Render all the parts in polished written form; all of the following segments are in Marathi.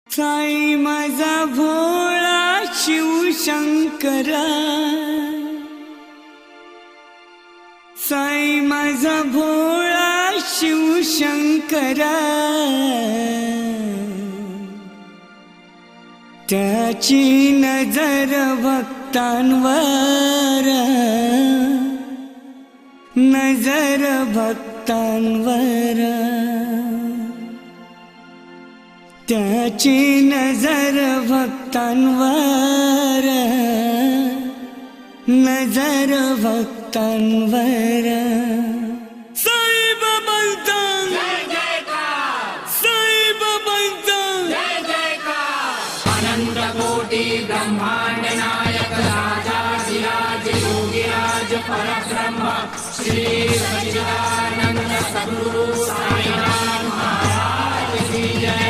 साई माझा भोळा शिवशंकरा, साई माझा भोळा शिवशंकरा, त्याची नजर भक्तांवर, नजर भक्तांवर, त्याची नजर भक्तांवर, नजर भक्तांवर. साई बाबांचा जय जयकार, साई बाबांचा जय जयकार. अनंत कोटी ब्रह्मांड नायक राजाधिराज योगीराज परब्रह्म श्री सच्चिदानंद सद्गुरु साईनाथ महाराज की जय.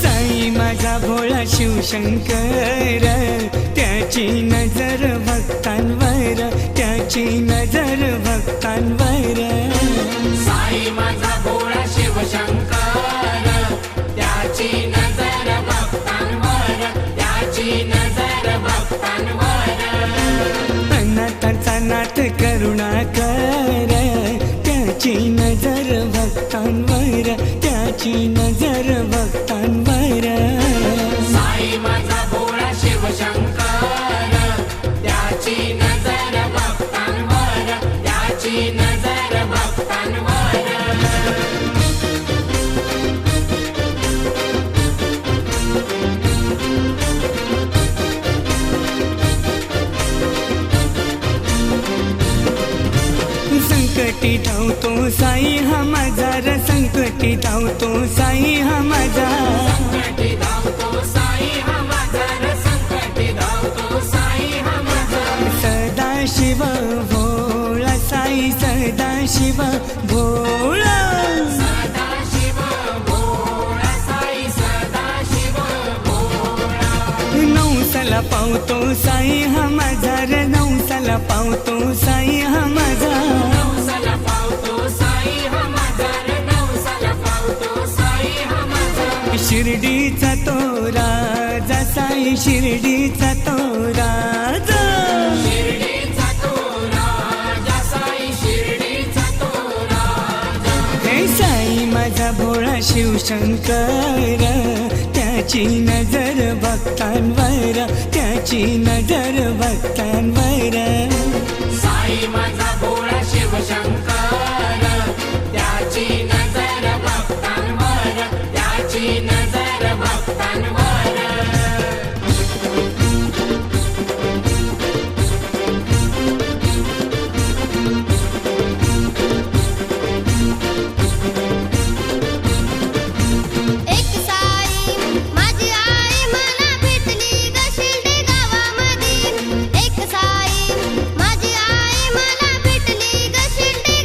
साई माझा भोळा शिवशंकर, त्याची नजर भक्तांवर, त्याची नजर भक्तांवर. साई माझा भोळा शिवशंकर, त्याची नजर भक्तांवर, त्याची नजर भक्तांवर. अनाथांचा नाथ करुणाकर, त्याची नजर भक्तांवर, त्याची नजर भक्तांवर. साई माझा भोळा शिवशंकर, त्याची नजर भक्तांवर, त्याची नजर भक्तांवर. संकटी धावतो साई हा माझा र, संकटी धावतो साई हा माझा. संकटी धावतो साई हा माझा र, संकटी धावतो साई हा माझा. सदाशिव भोळा साई, सदाशिव भोळा. सदाशिव भोळा साई, सदाशिव भोळा. नवसाला पावतो साई हा माझा र, नवसाला पावतो साई हा माझा. नवसाला पावतो साई हा माझा रे, नवसाला पावतो साई हा माझा. शिर्डीचा तो राजा साई, शिर्डीचा तो राजा. शिर्डीचा तो राजा साई, शिर्डीचा तो राजा. हे साई माझा भोळा शिवशंकर, त्याची नजर भक्तांवर, त्याची नजर भक्तांवर. साई माझा भोळा शिवशंकर, त्याची नजर भक्तांवर, त्याची नजर भक्तांवर. एक साई माझी आई मला भेटली ग शिर्डी गावामध्ये. एक साई माझी आई मला भेटली ग शिर्डी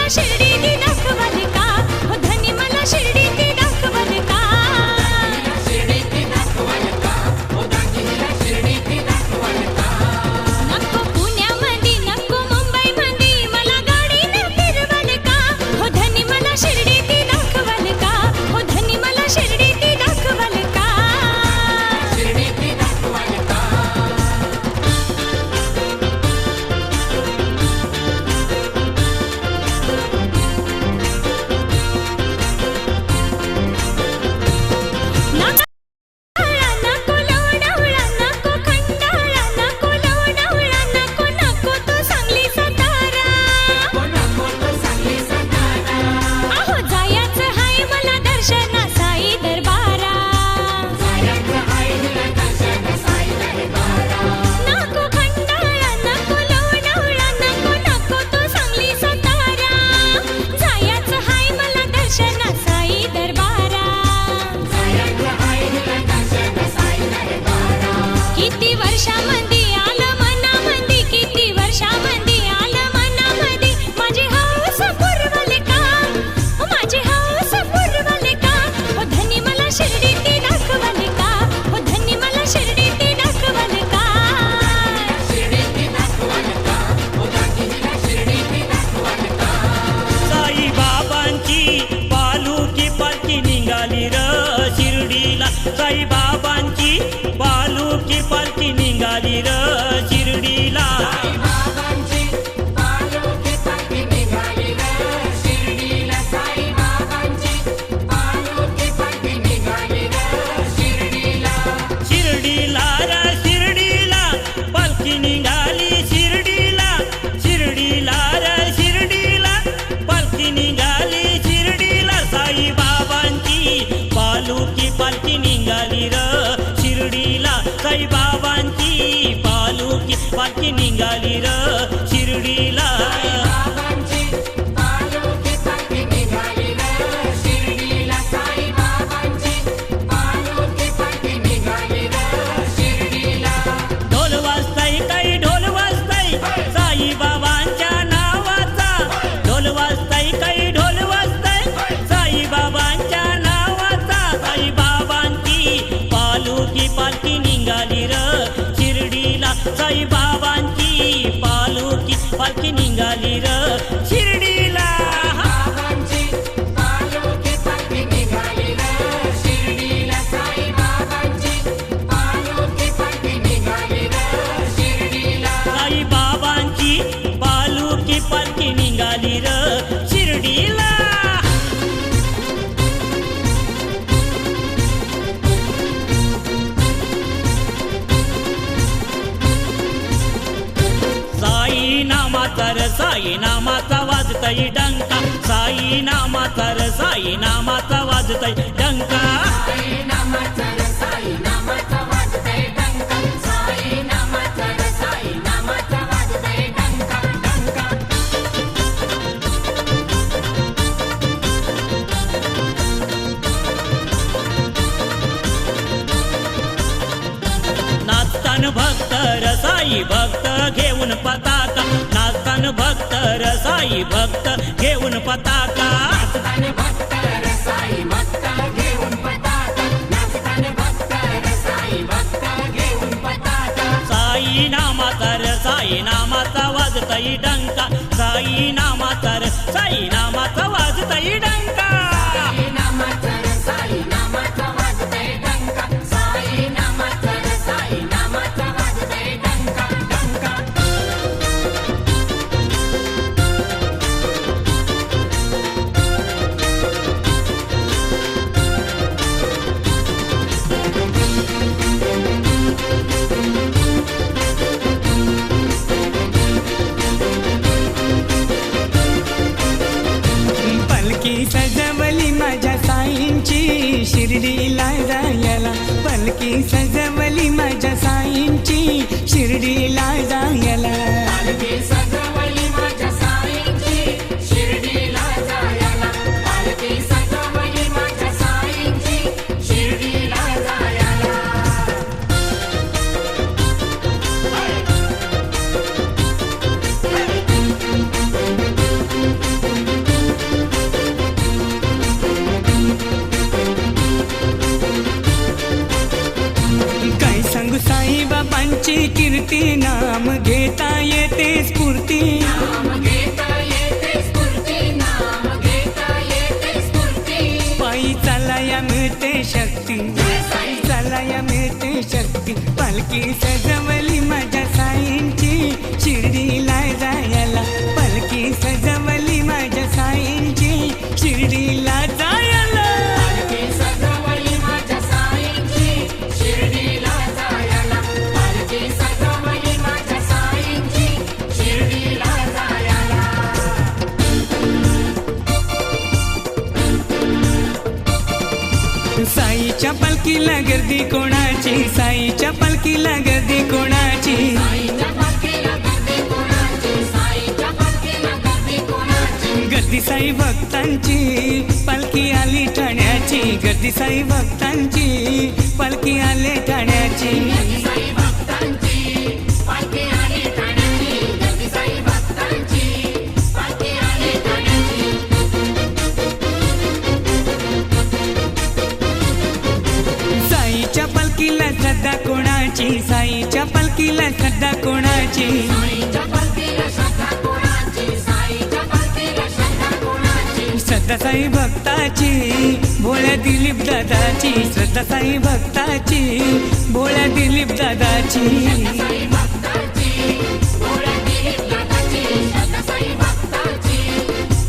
मला शिर्डी ती दाखवल का हो धनी मला शिर्डी ती दाखवल का शिर्डी ती दाखवाल का ओ दाजीला शिर्डी ती दाखवाल का नको पुण्यामध्ये नको मुंबईमध्ये मला गाडीनं फिरवल का हो धनी मला शिर्डी ती दाखवल का हो धनी मला शिर्डी ती दाखवल का शिर्डी ती दाखवाल का नको लोणावळा नको खंडाळा नको लोणावळा नको नको तो सांगली सातारा नको तो सांगली सातारा अहो जायचं हाय मला दर्शना साई दरबारा जायचं आहे तुला दर्शन साई दरबारा नको खंडाळा नको लोणावळा नको नको तो सांगली सातारा जायचं हाय मला दर्शना साई दरबारा जायचं आहे तुला दर्शन साई दरबारा किती वर्षामध्ये आलं मनामध्ये किती वर्षामध्ये आलं मनामध्ये माझी हौस पुरवल का माझी हौस पुरवल का हो धनी मला शिर्डी ती दाखवल का हो धनी मला शिर्डी ती दाखवल का शिर्डी ती दाखवाल का ओ दाजीला शिर्डी ती दाखवाल का साई बाबांची पालुकी पालखी निघाली र शिर्डीला साई बाबांची पालुकी पालखी निघाली र शिर्डीला बाबांची पालखी पालखी निघाली रे शिर्डीला साई बाबांची पालखी पालखी निघाली रे शिर्डीला शिर्डीला र शिर्डीला पालखी निघाली शिर्डीला शिर्डीला र शिर्डीला पालखी निघाली शिर्डीला साई बाबांची पालुकी पालखी निघाली र शिर्डीला साई बाबांची पालुकी पालखी निघाली र शिर्डीला बाबांची पालखी पालखी निघाली रे शिर्डीला साई बाबांची पालखी पालखी निघाली रे शिर्डीला ढोल वाजताय काही ढोल वाजताय साई बाबांच्या नावाचा ढोल वाजताय काही ढोल वाजताय साई बाबांच्या नावाचा साई बाबांची पालुकी पालखी निघाली र शिर्डीला साई बाबांची पालुकी पालखी निघाली र शिर्डीला बाबांची पालखी पालखी निघाली रे शिर्डीला साई बाबांची पालखी पालखी निघाली रे शिर्डीला साई बाबांची पालुकी पालखी निघाली र शिर्डीला साई नामाचा र साई नामाचा वाजतय डंका साई नामाचा र साई नामाचा वाजतय डंका साई नामाचा रे साई नामाचा वाजतय डंका साई नामाचा रे साई नामाचा वाजतय डंका डंका नाचतान भक्त र साई भक्त घेऊन पताका नाचतान भक्त र साई भक्त घेऊन पताका नाचताना भक्त रे साई भक्त घेऊन पताका नाचताना भक्त रे साई भक्त घेऊन पताका साई नामाचा र साई नामाचा वाजतय डंका साई नामाचा र साई नामाचा वाजतय डंका साई नामाचा रे साई नामाचा वाजतय डंका साई नामाचा रे साई नामाचा वाजतय डंका डंका पलकी सजवली माझ्या साईंची शिर्डीला जायला पलकी सजवली माझ्या साईंची शिर्डीला जायला पालखी सजवली माझ्या साईंची शिर्डीला जायला पालखी सजवली माझ्या साईंची शिर्डीला जायला स्फूर्ती नाम घेता येते स्फूर्ती नाम घेता येते स्फूर्ती पायी चालाया मिळते शक्ती चालाया मिळते शक्ती पालखी सजवली माझ्या साईंची शिर्डीला जायला पालखी सजवली माझ्या साईंची शिर्डीला जायला पालखी सजवली माझ्या साईंची शिर्डीला जायला पालखी सजवली माझ्या साईंची शिर्डीला जायला साईच्या पालखीला गर्दी कोणाची साईच्या पालखीला गर्दी कोणाची साईच्या पालखीला गर्दी कोणाची साईच्या पालखीला गर्दी कोणाची गर्दी साई भक्तांची पालखी आली ठाण्याची गर्दी साई भक्तांची पालखी आली ठाण्याची साई भक्तांची पालखी आली ठाण्याची गर्दी साई भक्तांची पालखी आली ठाण्याची साईच्या पालखीला श्रद्धा कोणाची साईच्या पालखीला श्रद्धा कोणाची साईच्या पालखीला श्रद्धा कोणाची साईच्या पालखीला श्रद्धा कोणाची श्रद्धा साई भक्ताची भोळ्या दिलीप दादाची श्रद्धा साई भक्ताची भोळ्या दिलीप दादाची साई भक्ताची भोळ्या दिलीप दादाची श्रद्धा साई भक्ताची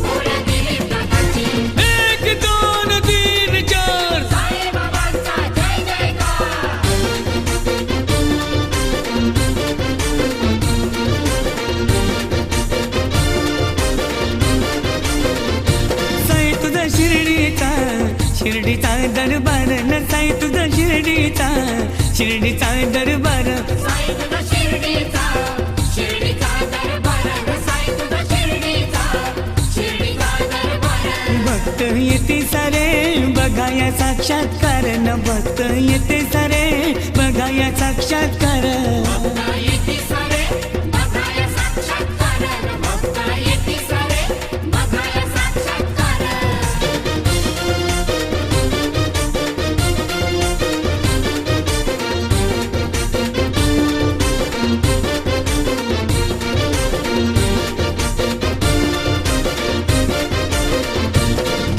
भोळ्या दिलीप दादाची 1 2 3 4 साई बाबांचा जय जयकार साई तुझा शिर्डीचा दरबार न साई तुझा शिर्डीचा दरबार साई तुझा शिर्डीचा दरबार साई तुझा शिर्डीचा दरबार भक्त येते सारे बघाया साक्षात्कार न भक्त येते सारे बघाया साक्षात्कार भक्त येती सारे बघाया साक्षात्कार भक्त येती सारे बघाया साक्षात्कार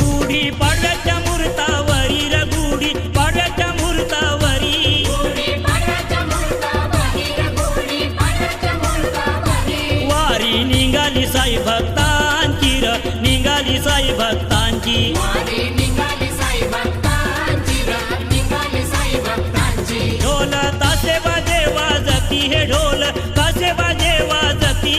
गुढी पाडव्याच्या मुहूर्तावरी र गुढी पाडव्याच्या मुहूर्तावरी गुढी पाडव्याच्या मुहूर्तावरी गुढी पाडव्याच्या मुहूर्तावरी वारी निघाली साई भक्तांची र निघाली साई भक्तांची वारी निघाली साई भक्तांची निघाली साई भक्तांची ढोल तासे बाजे वाजती हे ढोल तासे बाजे वाजती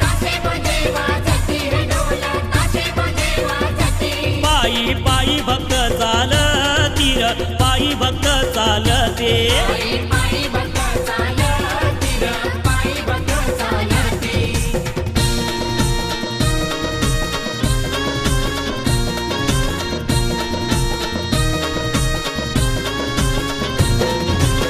तासे बजे वाजती रे ढोल तासे बजे वाजती पायी पायी भक्त चालती र पायी भक्त चालते पायी पायी भक्त चालती रे पायी भक्त चालती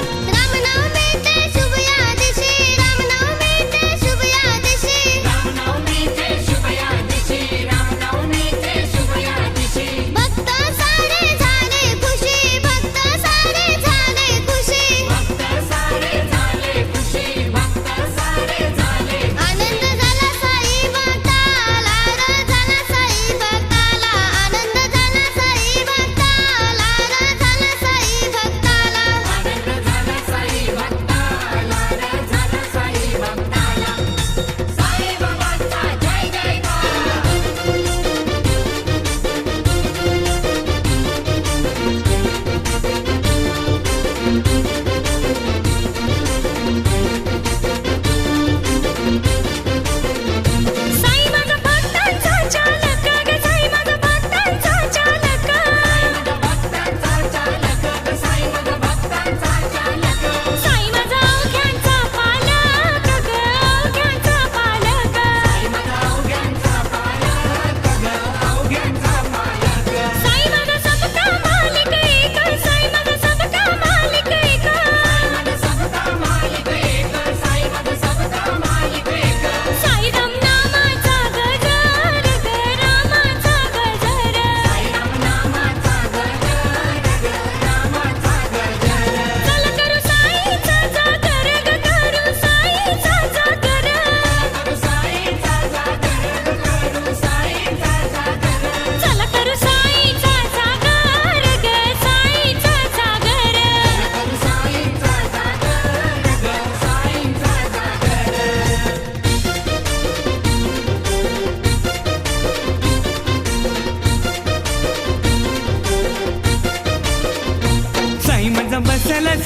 रामनवमीचे शुभ या दिवशी रामनवमीचे शुभ या दिवशी रामनवमीचे शुभ या दिवशी रामनवमीचे शुभ या दिवशी भक्त सारे झाले खुशी भक्त सारे झाले खुशी भक्त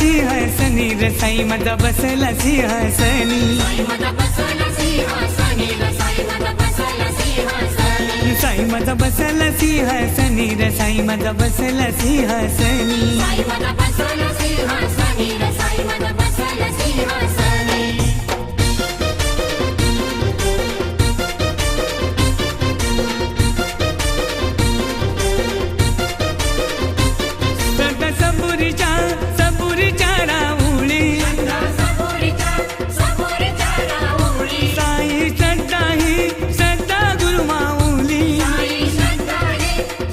सिंहासनी र साई माझा बसला सिंहासनी साई माझा बसला सिंहासनी ग साई माझा बसला सिंहासनी साई माझा बसला सिंहासनी र साई माझा बसला सिंहासनी साई माझा बसला सिंहासनी ग साई माझा बसला सिंहासनी सदा सबुरीच्या राऊळी सबुरीच्या राऊळी साई सदा गुरुमाऊली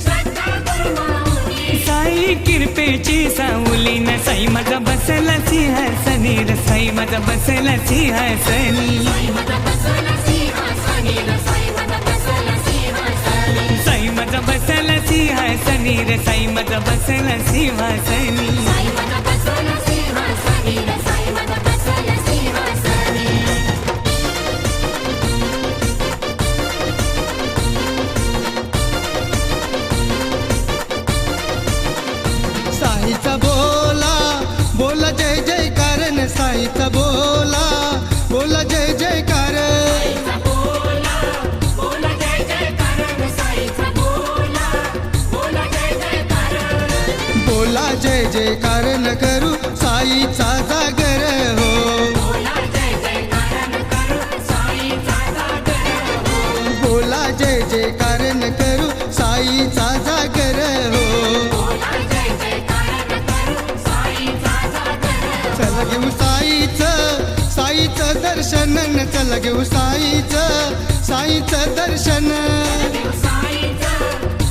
श्रद्धा गुरुमाऊली साई किरपेची साऊली न साई माझा बसला सिंहासनी र साई माझा बसला सिंहासनी साई माझा बसला सिंहासनी ग साई माझा बसला सिंहासनी साई माझा बसला सिंहासनी र साई माझा बसला सिंहासनी साई माझा बसला सिंहासनी ग साई माझा बसला सिंहासनी साईचा बोला बोला जय जयकार न साईचा बोला बोला जय जयकार साईचा बोला बोला जय जयकार ग साईचा बोला बोला जय जयकार बोला जय जयकार न करू साईचा जागर हो बोला जय जयकार न करू साईचा जागर हो बोला जय जयकार न करू साईचा जागर हो बोला जय जयकार न करू साईचा जागर चला घेऊ साईचं दर्शन न चला घेऊ साईचं दर्शन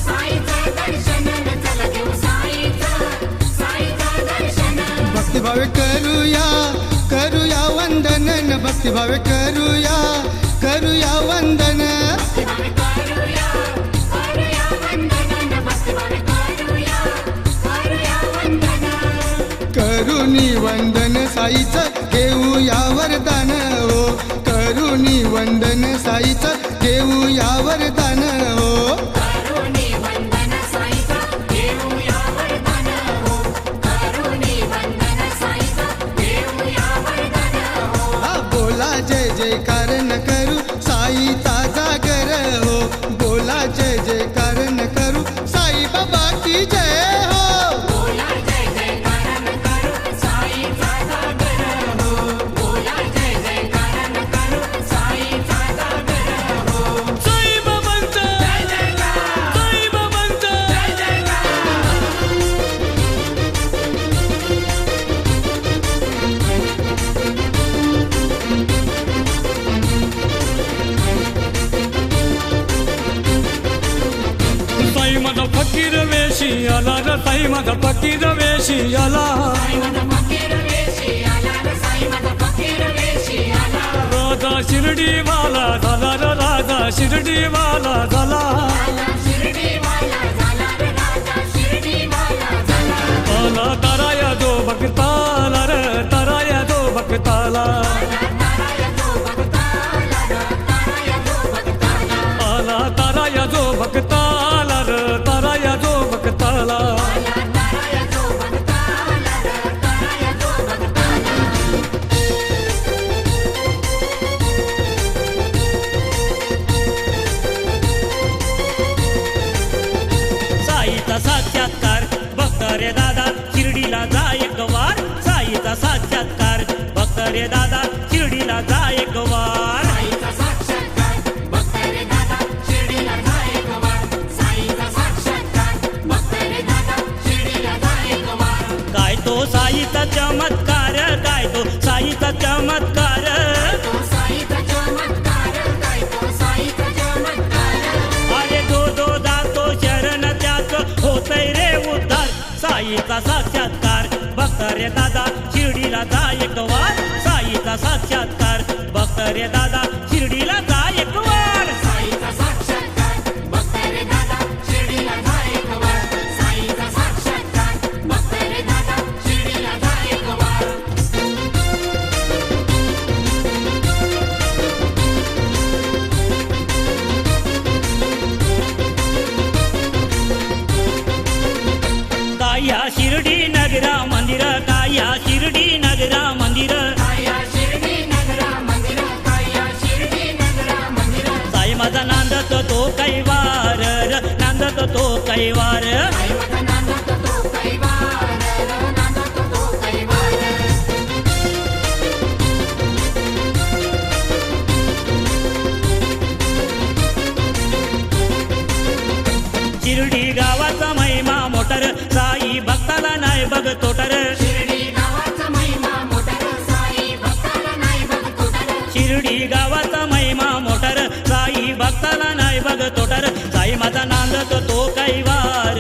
साईचं दर्शन न चला घेऊ साईचं दर्शन भक्तिभावे करूया वंदन न भक्तिभावे करूया वंदन करूया वंदन भक्तिभावे करूया वंदन करुणी वंदन साईचं घेऊया वरदान हो करुणी वंदन साईचं घेऊया वरदान हो करुणी वंदन साईचं घेऊया वरदान हो करुणी वंदन साईचं घेऊया वरदान हो हा बोला जय जयकार न करू साईचा जागर हो बोला जय जयकार न करू साई बाबा की जय हो बोला जय जयकार न करू साईचा जागर हो बोला जय जयकार न करू साईचा जागर हो साई बाबांचा जय जयकार साई बाबांचा जय जयकार साई माझा फकीर वेशी आला र साई माझा फकीर वेशी आला साई माझा फकीर वेशी आला रे साई माझा फकीर वेशी आला राजा शिर्डीवाला झाला र राजा शिर्डीवाला झाला राजा शिर्डीवाला झाला रे राजा शिर्डीवाला झाला आला ताराया जो भक्ताला र ताराया जो भक्ताला ताराया जो भक्ताला रे ताराया जो भक्ताला आला ताराया जो भक्ताला र ताराया जो भक्ताला ताराया जो भक्ताला रे ताराया जो भक्ताला साईचा साक्षात्कार भक्त रे दादा शिर्डीला जा एक वार साईचा साक्षात्कार भक्त रे दादा शिर्डीला जा एक वार साईचा साक्षात्कार भक्त रे दादा शिर्डीला जा एक वार साईचा साक्षात्कार भक्त रे दादा शिर्डीला जा एक वार काय तो साईचा चमत्कार काय तो साईचा चमत्कार तो साईचा चमत्कार काय तो साईचा चमत्कार अरे दो जातो शरण त्याच होतय रे उद्धार साईचा साक्षात्कार भक्त रे दादा शिर्डीला जा एक वार साईचा साक्षात्कार भक्त रे दादा शिर्डीला जा एक वार साईचा साक्षात्कार भक्त रे दादा शिर्डीला जा एक वार साईचा साक्षात्कार भक्त रे दादा शिर्डीला जा एक वार काय या शिर्डी नगरा मंदिर काय या शिर्डी नगरा मंदिर काया शिर्डी नगरा मंदिर काया शिर्डी नगरा मंदिर साई माझा नांदत तो कैवार नांदत तो कैवार दैवत नांदत तो कैवार नांदत तो कैवार शिर्डी गावाचा महिमा मोटर साई भक्ताला नाही बघ तोटर शिर्डी गावाचा महिमा मोठा साई भक्ताला नाही बघतो तर शिर्डी गावाचा महिमा मोटर साई भक्ताला नाही बघ तोटर साई माझा नांदत तो कैवार